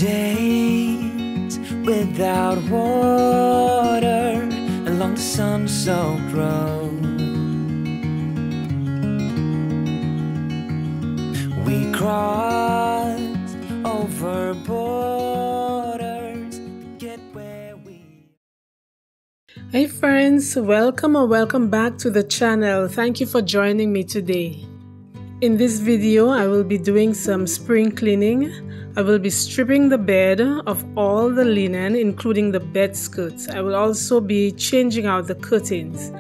days without water along the sun-soaked road. We crossed over borders to get where we... Hey friends, welcome or welcome back to the channel. Thank you for joining me today. In this video, I will be doing some spring cleaning. I will be stripping the bed of all the linen, including the bed skirts. I will also be changing out the curtains.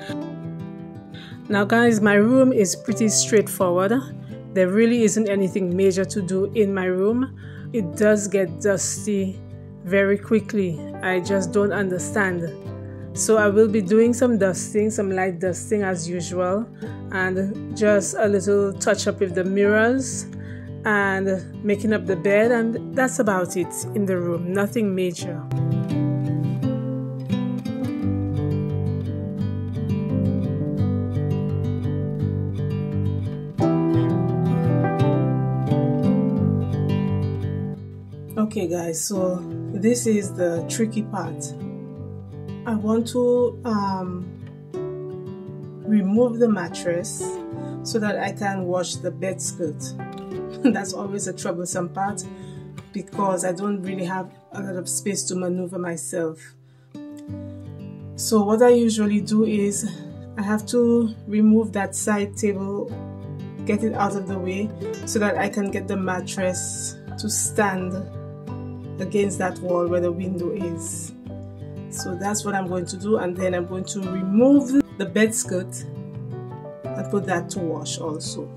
Now guys, my room is pretty straightforward. There really isn't anything major to do in my room. It does get dusty very quickly. I just don't understand. So I will be doing some dusting, some light dusting as usual, and just a little touch up with the mirrors and making up the bed, and that's about it in the room. Nothing major. Okay guys, so this is the tricky part. I want to remove the mattress so that I can wash the bed skirt. That's always a troublesome part because I don't really have a lot of space to maneuver myself. So what I usually do is I have to remove that side table, get it out of the way so that I can get the mattress to stand against that wall where the window is. So that's what I'm going to do, and then I'm going to remove the bed skirt and put that to wash also.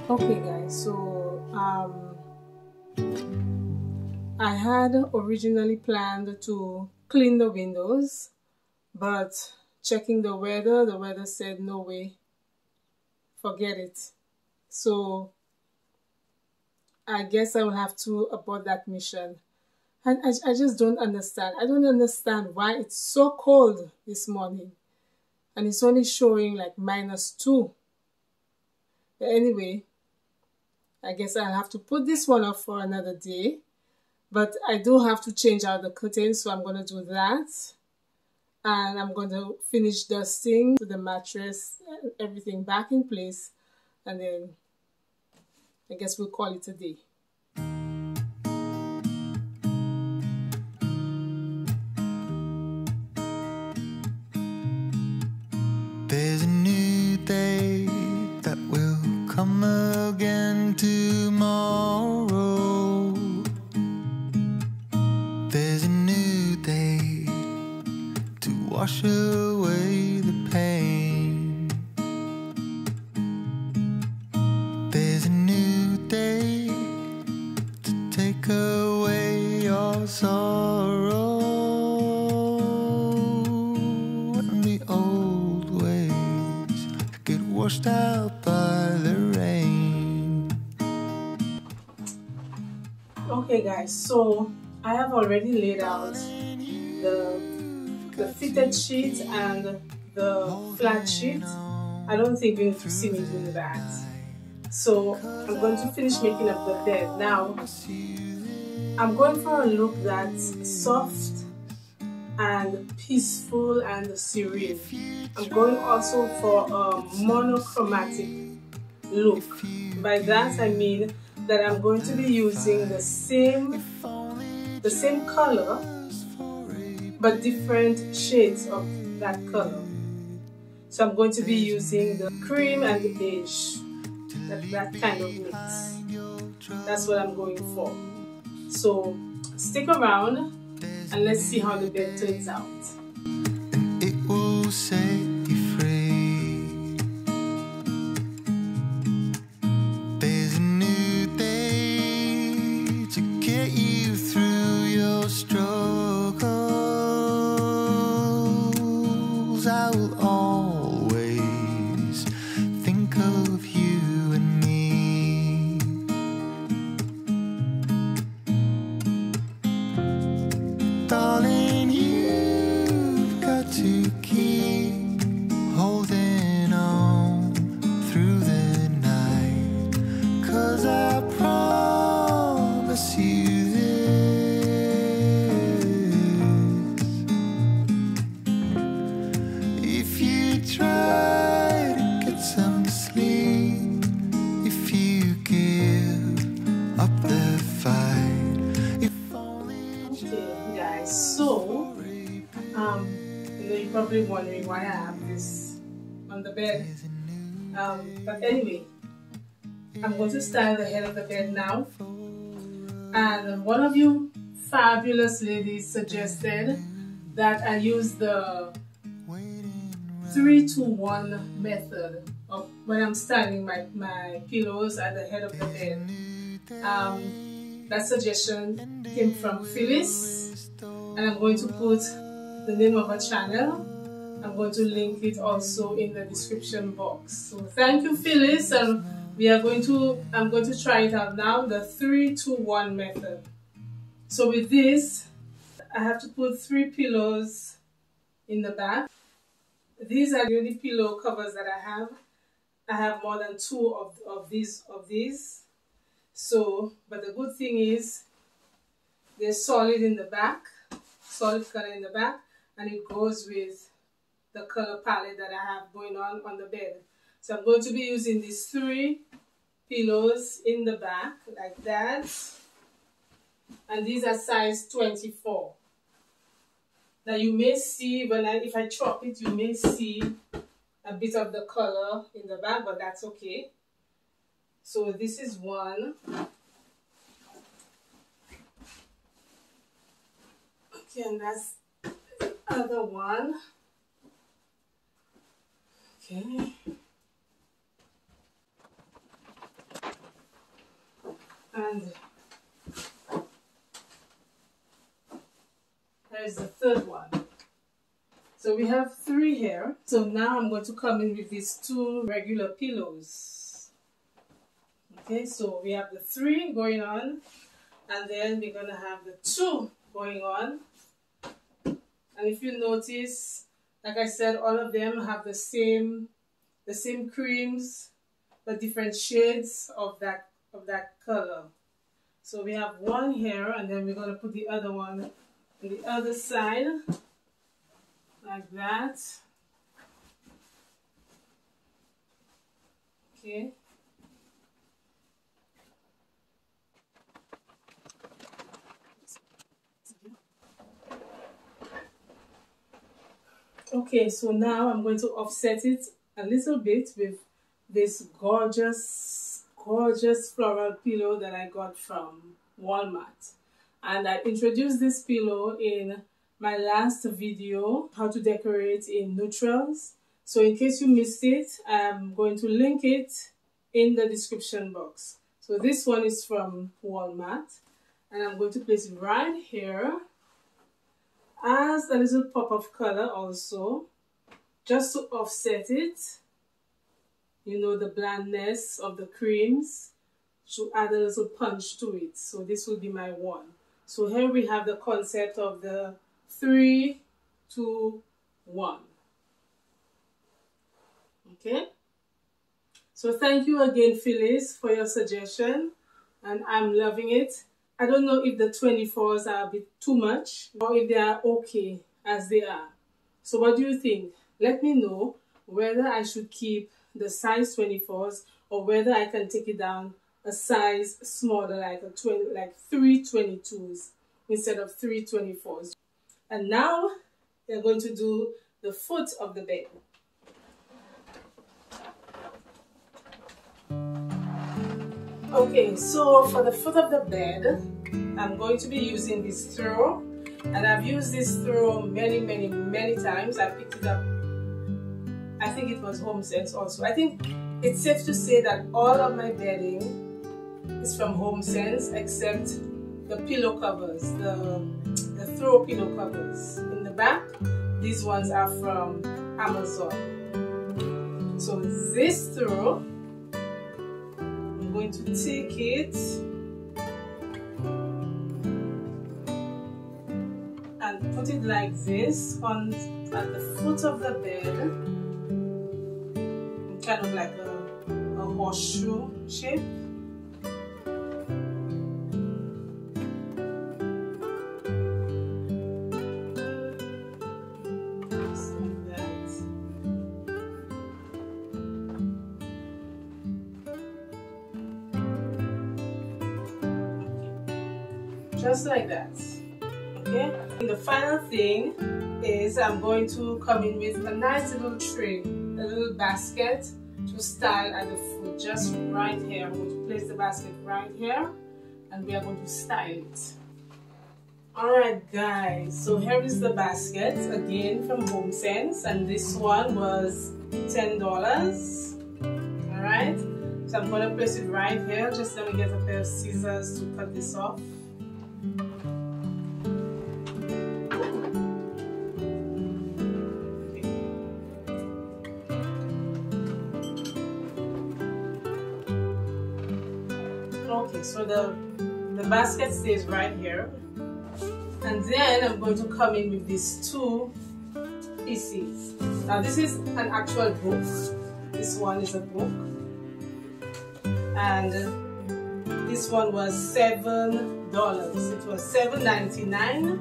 Okay guys, so I had originally planned to clean the windows, but checking the weather said no way, forget it. So I guess I will have to abort that mission. And I just don't understand. I don't understand why it's so cold this morning and it's only showing like -2. But anyway, I guess I'll have to put this one off for another day. But I do have to change out the curtains, so I'm going to do that. And I'm going to finish dusting the mattress, everything back in place. And then I guess we'll call it a day. There's a new day that will come again tomorrow. There's a new day to wash away the pain. There's a new day to take away your sorrow. And the old ways get washed out by the rain. Okay guys, so I have already laid out the fitted sheet and the flat sheet. I don't think you need to see me do that. So I'm going to finish making up the bed. Now I'm going for a look that's soft and peaceful and serene. I'm going also for a monochromatic look. By that I mean that I'm going to be using the same color but different shades of that color. So I'm going to be using the cream and the beige, that kind of mix. That's what I'm going for. So stick around and let's see how the bed turns out. It will set you free. There's a new day to get you through your struggles. I will always think of you and me. Darling, you've got to keep holding on through the night, 'cause I promise you this: if you try to get some sleep, if you give up the fight, if only Okay, guys, so you're probably wondering why I have this on the bed. But anyway, I'm going to style the head of the bed now. And one of you fabulous ladies suggested that I use the 3-2-1 method of when I'm styling my pillows at the head of the bed. That suggestion came from Phyllis, and I'm going to put the name of her channel. I'm going to link it also in the description box. So thank you, Phyllis, and I'm going to try it out now, the 3-2-1 method. So with this, I have to put 3 pillows in the back. These are the only pillow covers that I have. I have more than 2 of these. So, but the good thing is they're solid in the back, solid color in the back, and it goes with the color palette that I have going on the bed. So I'm going to be using these 3 pillows in the back like that, and these are size 24. Now you may see if I chop it, you may see a bit of the color in the back, but that's okay. So this is one. Okay, and that's the other one. Okay. And there's the third one. So we have 3 here. So now I'm going to come in with these 2 regular pillows. Okay, so we have the 3 going on, and then we're going to have the 2 going on. And if you notice, like I said, all of them have the same creams, but different shades of that color. So we have one here, and then we're going to put the other one on the other side, like that. Okay. Okay, so now I'm going to offset it a little bit with this gorgeous floral pillow that I got from Walmart. And I introduced this pillow in my last video, how to decorate in neutrals. So in case you missed it, I'm going to link it in the description box. So this one is from Walmart, and I'm going to place it right here as a little pop of color also, just to offset it, you know, the blandness of the creams, to add a little punch to it. So this will be my one. So here we have the concept of the 3-2-1. Okay, so thank you again, Phyllis, for your suggestion, and I'm loving it. I don't know if the 24s are a bit too much or if they are okay as they are. So what do you think? Let me know whether I should keep the size 24s or whether I can take it down a size smaller, like a 322s instead of 324s. And now we're going to do the foot of the bed. Okay, so for the foot of the bed, I'm going to be using this throw, and I've used this throw many times. I picked it up, I think it was Home Sense also. I think it's safe to say that all of my bedding is from Home Sense except the pillow covers, the throw pillow covers. In the back, these ones are from Amazon. So this throw, I'm going to take it and put it like this at the foot of the bed, kind of like a horseshoe shape. Just like that. Okay, and the final thing is I'm going to come in with a nice little tray, a little basket to style at the foot, just right here. I'm going to place the basket right here and we are going to style it. Alright guys, so here is the basket, again from Home Sense, and this one was $10. Alright, so I'm going to place it right here. Just let me get a pair of scissors to cut this off. Okay, so the basket stays right here, and then I'm going to come in with these two pieces. Now this is an actual book. This one is a book, and this one was $7. It was $7.99.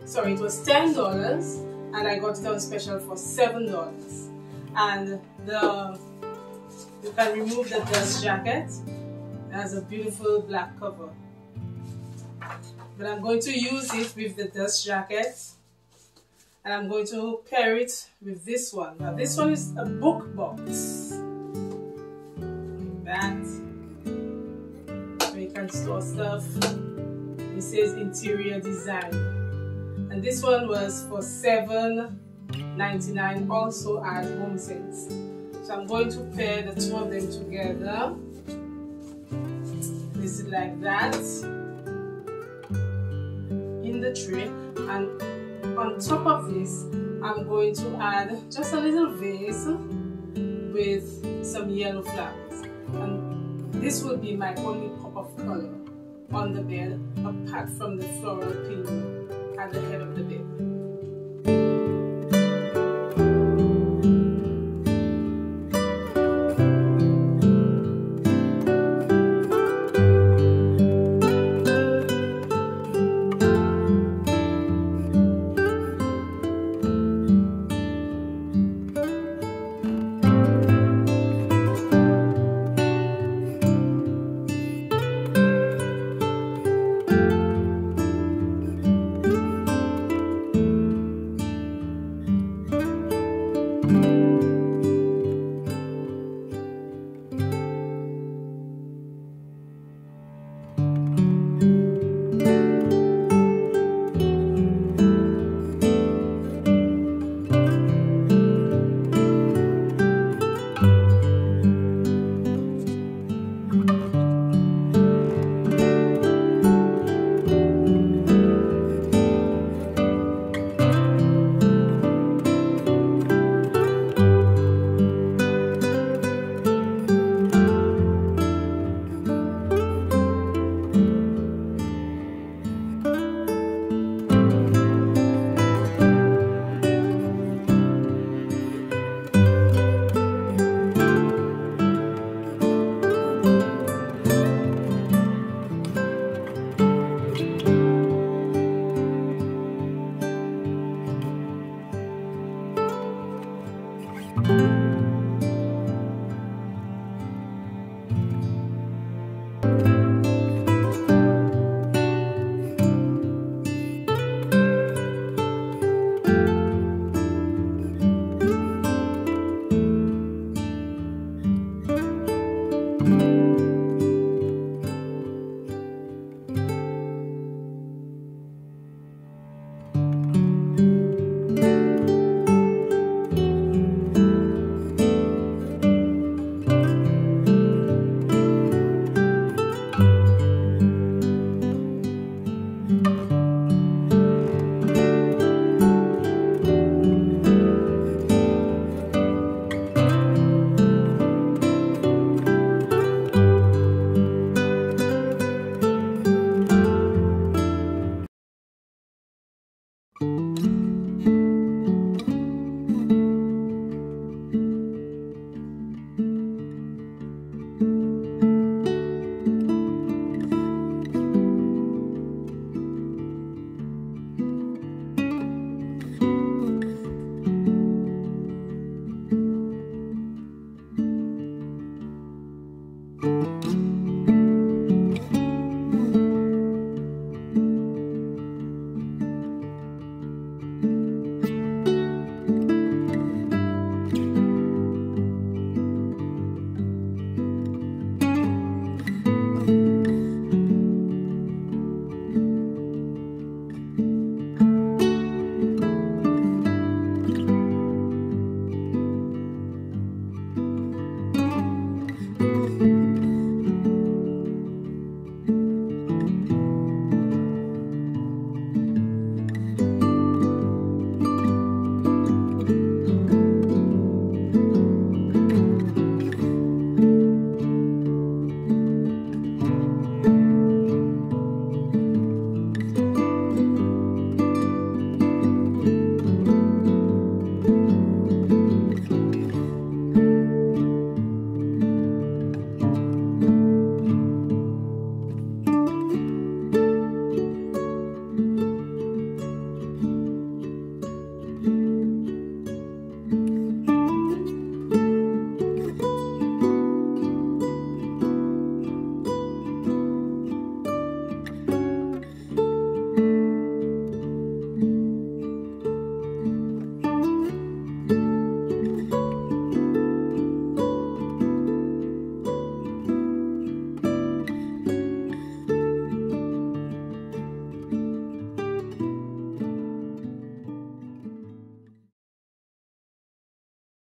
Sorry, it was $10, and I got it on special for $7. And you can remove the dust jacket. It has a beautiful black cover, but I'm going to use it with the dust jacket, and I'm going to pair it with this one. Now this one is a book box, like that, where you can store stuff. It says interior design, and this one was for $7.99 also at Home Sense. So I'm going to pair the two of them together. Place it like that in the tray, and on top of this I'm going to add just a little vase with some yellow flowers, and this will be my only pop of color on the bed apart from the floral pillow at the head of the bed.